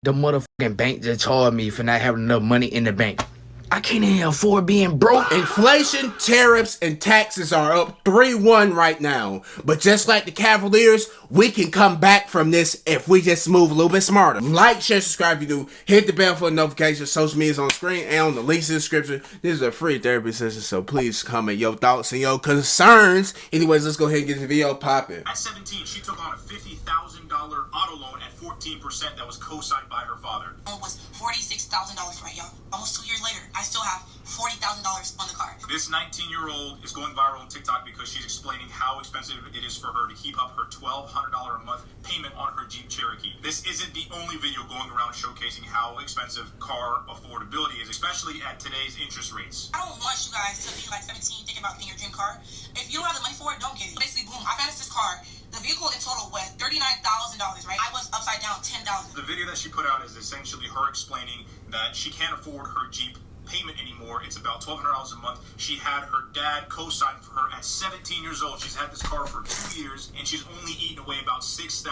The motherfucking bank just charged me for not having enough money in the bank. I can't even afford being broke. Inflation, tariffs, and taxes are up 3-1 right now. But just like the Cavaliers, we can come back from this if we just move a little bit smarter. Like, share, subscribe if you do. Hit the bell for notifications. Social media is on the screen and on the links in the description. This is a free therapy session, so please comment your thoughts and your concerns. Anyways, let's go ahead and get the video popping. At 17, she took on a $50,000 auto loan at 14% that was co-signed by her father. It was $46,000, right, y'all? Almost 2 years later, I still have $40,000 on the card. This 19-year-old is going viral on TikTok because she's explaining how expensive it is for her to keep up her $1,200 a month payment on her Jeep Cherokee. This isn't the only video going around showcasing how expensive car affordability is, especially at today's interest rates. I don't want you guys to be like 17 thinking about getting your dream car. If you don't have the money for it, don't get it. Basically, boom, I financed this car. The vehicle in total was $39,000, right? I was upside down $10,000. The video that she put out is essentially her explaining that she can't afford her Jeep payment anymore. It's about $1,200 a month. She had her dad co-sign for her at 17 years old. She's had this car for 2 years, and she's only eaten away about $6,000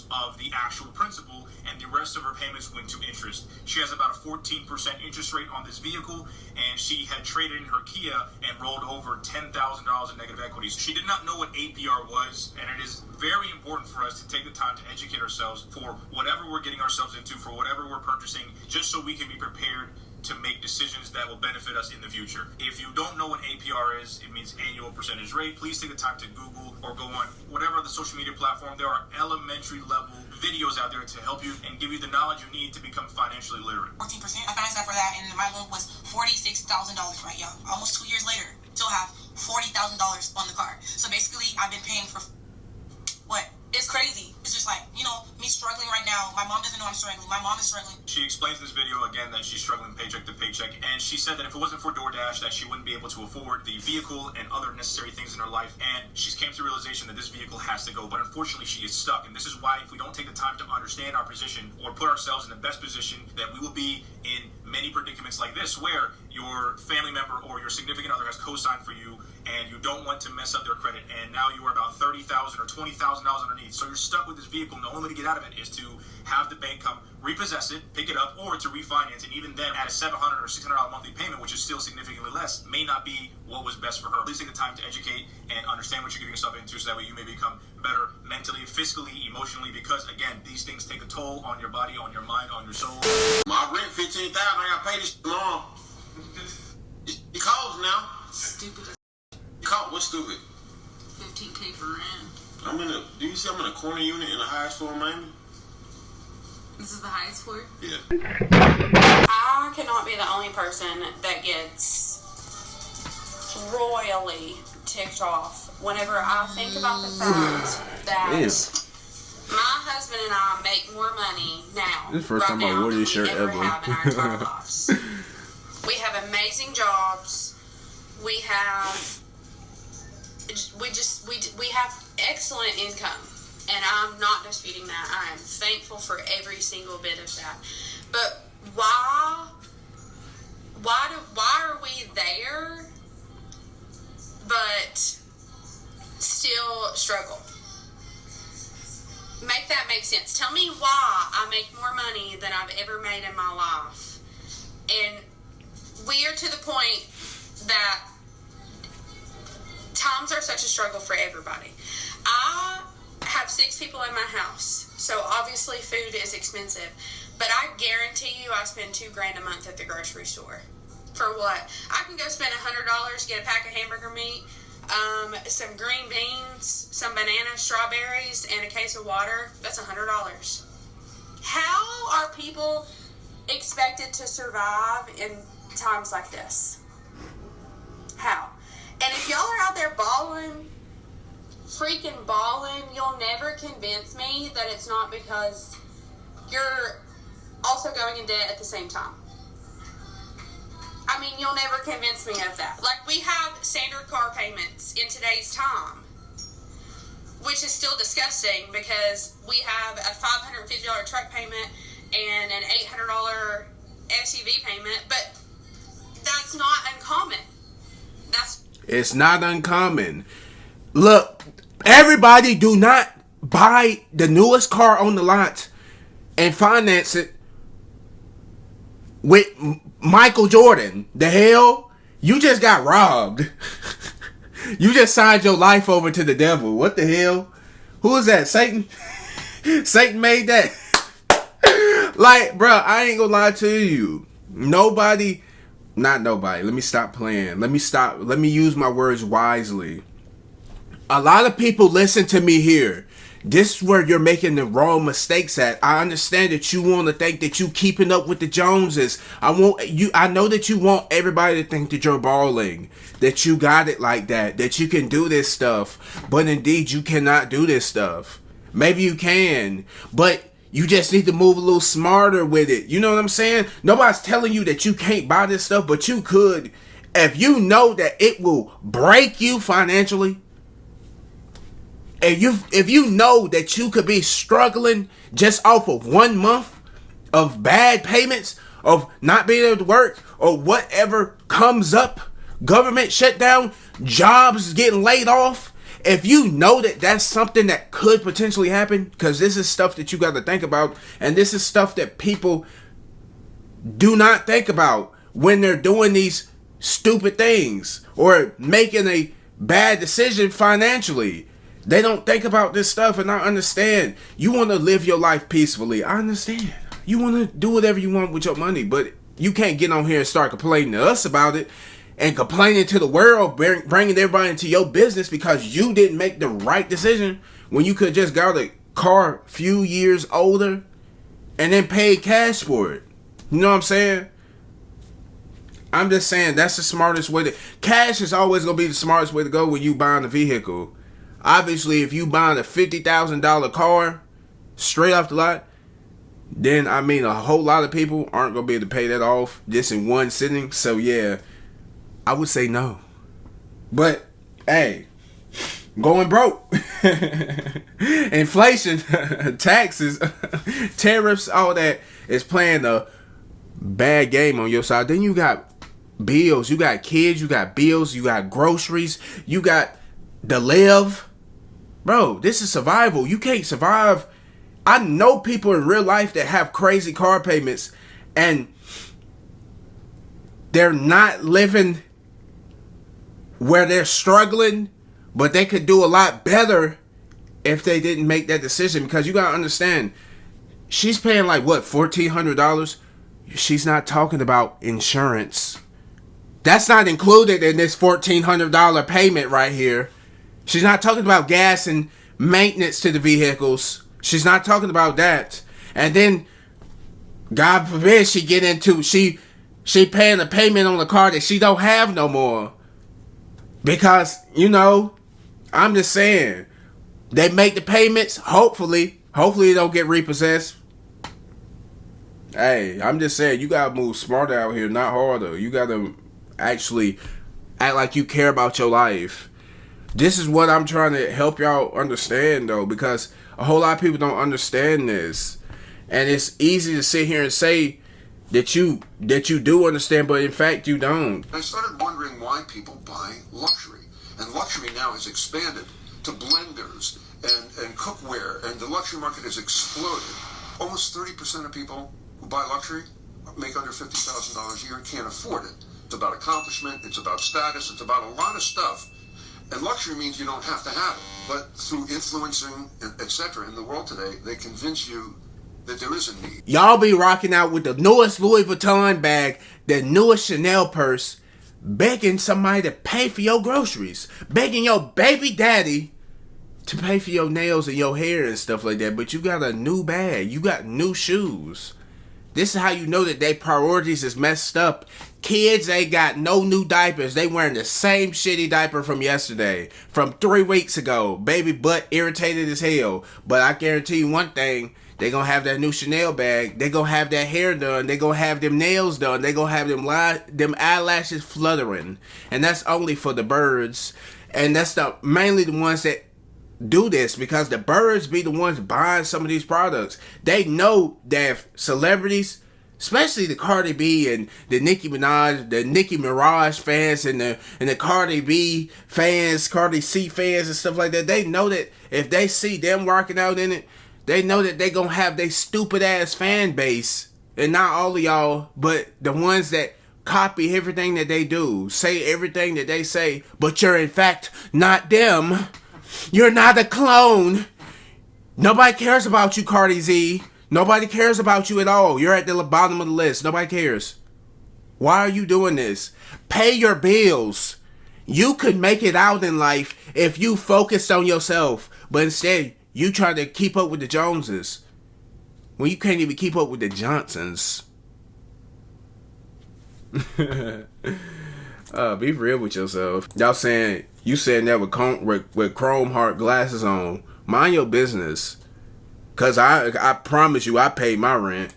of the actual principal, and the rest of her payments went to interest. She has about a 14% interest rate on this vehicle, and she had traded in her Kia and rolled over $10,000 in negative equities. She did not know what APR was, and it is very important for us to take the time to educate ourselves for whatever we're getting ourselves into, for whatever we're purchasing, just so we can be prepared to make decisions that will benefit us in the future. If you don't know what APR is, it means annual percentage rate. Please take the time to Google or go on whatever the social media platform. There are elementary level videos out there to help you and give you the knowledge you need to become financially literate. 14%. I financed that for that, and my loan was $46,000, right, y'all? Almost 2 years later, still have $40,000 on the card. So basically, I've been paying for what? It's crazy. It's just like, you know, me struggling right now. My mom doesn't know I'm struggling. My mom is struggling. She explains in this video again that she's struggling paycheck to paycheck, and she said that if it wasn't for DoorDash, that she wouldn't be able to afford the vehicle and other necessary things in her life, and she's came to the realization that this vehicle has to go, but unfortunately she is stuck, and this is why if we don't take the time to understand our position or put ourselves in the best position, that we will be in many predicaments like this, where your family member or your significant other has co-signed for you, and you don't want to mess up their credit, and now you are about $30,000 or $20,000 underneath. So you're stuck with this vehicle, and the only way to get out of it is to have the bank come repossess it, pick it up, or to refinance. And even then, at a $700 or $600 monthly payment, which is still significantly less, may not be what was best for her. Please take the time to educate and understand what you're getting yourself into, so that way you may become better mentally, fiscally, emotionally, because again, these things take a toll on your body, on your mind, on your soul. My rent $15,000. I gotta pay this tomorrow. You calls now. Stupid. What's stupid? $15K for rent. Do you see I'm in a corner unit in the highest floor in Miami? This is the highest floor? Yeah. I cannot be the only person that gets royally ticked off whenever I think about the fact that my husband and I make more money now. This is the first time I wore this shirt ever. Have in our entire lives. We have amazing jobs. We have excellent income, and I'm not disputing that. I am thankful for every single bit of that. But why are we there but still struggle? Make that make sense. Tell me why I make more money than I've ever made in my life, and we are to the point that times are such a struggle for everybody. I have 6 people in my house, so obviously food is expensive, but I guarantee you I spend $2,000 a month at the grocery store. For what? I can go spend $100, get a pack of hamburger meat, some green beans, some bananas, strawberries, and a case of water. That's $100. How are people expected to survive in times like this? How? And if y'all are out there freaking balling, you'll never convince me that it's not because you're also going in debt at the same time. I mean, you'll never convince me of that. Like, we have standard car payments in today's time, which is still disgusting because we have a $550 truck payment and an $800 SUV payment, but that's not uncommon. It's not uncommon. Look, everybody do not buy the newest car on the lot and finance it with Michael Jordan. The hell? You just got robbed. You just signed your life over to the devil. What the hell? Who is that? Satan? Satan made that. Like, bro, I ain't gonna lie to you. Nobody. Let me stop playing. Let me use my words wisely. A lot of people listen to me here. This is where you're making the wrong mistakes at. I understand that you want to think that you keeping up with the Joneses. I know that you want everybody to think that you're balling, that you got it like that you can do this stuff. But indeed, you cannot do this stuff. Maybe you can, but you just need to move a little smarter with it. You know what I'm saying? Nobody's telling you that you can't buy this stuff, but you could. If you know that it will break you financially, if you know that you could be struggling just off of 1 month of bad payments, of not being able to work, or whatever comes up, government shutdown, jobs getting laid off, if you know that that's something that could potentially happen, because this is stuff that you got to think about, and this is stuff that people do not think about when they're doing these stupid things or making a bad decision financially. They don't think about this stuff, and I understand. You want to live your life peacefully. I understand. You want to do whatever you want with your money, but you can't get on here and start complaining to us about it and complaining to the world, bringing everybody into your business because you didn't make the right decision when you could just got a car a few years older and then paid cash for it. You know what I'm saying? I'm just saying that's the smartest way to... Cash is always going to be the smartest way to go when you buying a vehicle. Obviously, if you buying a $50,000 car straight off the lot, then, I mean, a whole lot of people aren't going to be able to pay that off just in one sitting. So, yeah, I would say no. But, hey, going broke. Inflation, taxes, tariffs, all that is playing a bad game on your side. Then you got bills. You got kids. You got bills. You got groceries. You got the live. Bro, this is survival. You can't survive. I know people in real life that have crazy car payments and they're not living where they're struggling, but they could do a lot better if they didn't make that decision. Because you gotta understand, she's paying like what, $1,400? She's not talking about insurance. That's not included in this $1,400 payment right here. She's not talking about gas and maintenance to the vehicles. She's not talking about that. And then, God forbid, she get into, she paying a payment on the car that she don't have no more. Because, you know, I'm just saying, they make the payments, hopefully they don't get repossessed. Hey, I'm just saying, you gotta move smarter out here, not harder. You gotta actually act like you care about your life. This is what I'm trying to help y'all understand, though, because a whole lot of people don't understand this. And it's easy to sit here and say that you do understand, but in fact you don't. I started wondering why people buy luxury. And luxury now has expanded to blenders and cookware, and the luxury market has exploded. Almost 30% of people who buy luxury make under $50,000 a year and can't afford it. It's about accomplishment, it's about status, it's about a lot of stuff. And luxury means you don't have to have it. But through influencing, etc., in the world today, they convince you that there is a need. Y'all be rocking out with the newest Louis Vuitton bag, the newest Chanel purse, begging somebody to pay for your groceries. Begging your baby daddy to pay for your nails and your hair and stuff like that. But you got a new bag. You got new shoes. This is how you know that their priorities is messed up. Kids ain't got no new diapers. They wearing the same shitty diaper from yesterday. From 3 weeks ago. Baby butt irritated as hell. But I guarantee you one thing. They gonna have that new Chanel bag. They gonna have that hair done. They gonna have them nails done. They gonna have them eyelashes fluttering. And that's only for the birds. And that's mainly the ones that do this, because the birds be the ones buying some of these products. They know that if celebrities, especially the Cardi B and the Nicki Minaj fans and the Cardi B fans, Cardi C fans and stuff like that, they know that if they see them rocking out in it, They know that they gonna have their stupid ass fan base. And not all of y'all, but the ones that copy everything that they do. Say everything that they say, but you're in fact not them. You're not a clone. Nobody cares about you, Cardi Z. Nobody cares about you at all. You're at the bottom of the list. Nobody cares. Why are you doing this? Pay your bills. You could make it out in life if you focused on yourself. But instead, you try to keep up with the Joneses. When you can't even keep up with the Johnsons. Be real with yourself. Y'all saying, you saying that with chrome heart glasses on. Mind your business. Cause I promise you, I paid my rent.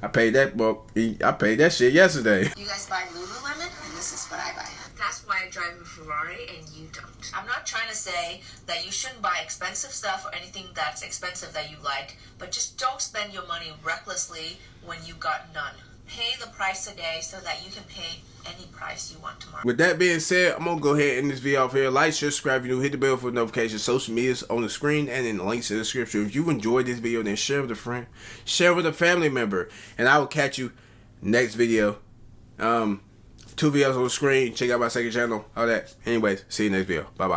I paid that shit yesterday. You guys buy Lululemon, and this is what I buy. That's why I drive a Ferrari and you don't. I'm not trying to say that you shouldn't buy expensive stuff or anything that's expensive that you like, but just don't spend your money recklessly when you got none. Pay the price today so that you can pay any price you want tomorrow. With that being said, I'm going to go ahead and end this video off here. Like, share, subscribe if you're new. Hit the bell for notifications. Social medias on the screen and in the links in the description. If you enjoyed this video, then share with a friend. Share with a family member. And I will catch you next video. 2 videos on the screen. Check out my second channel. All that. Anyways, see you next video. Bye-bye.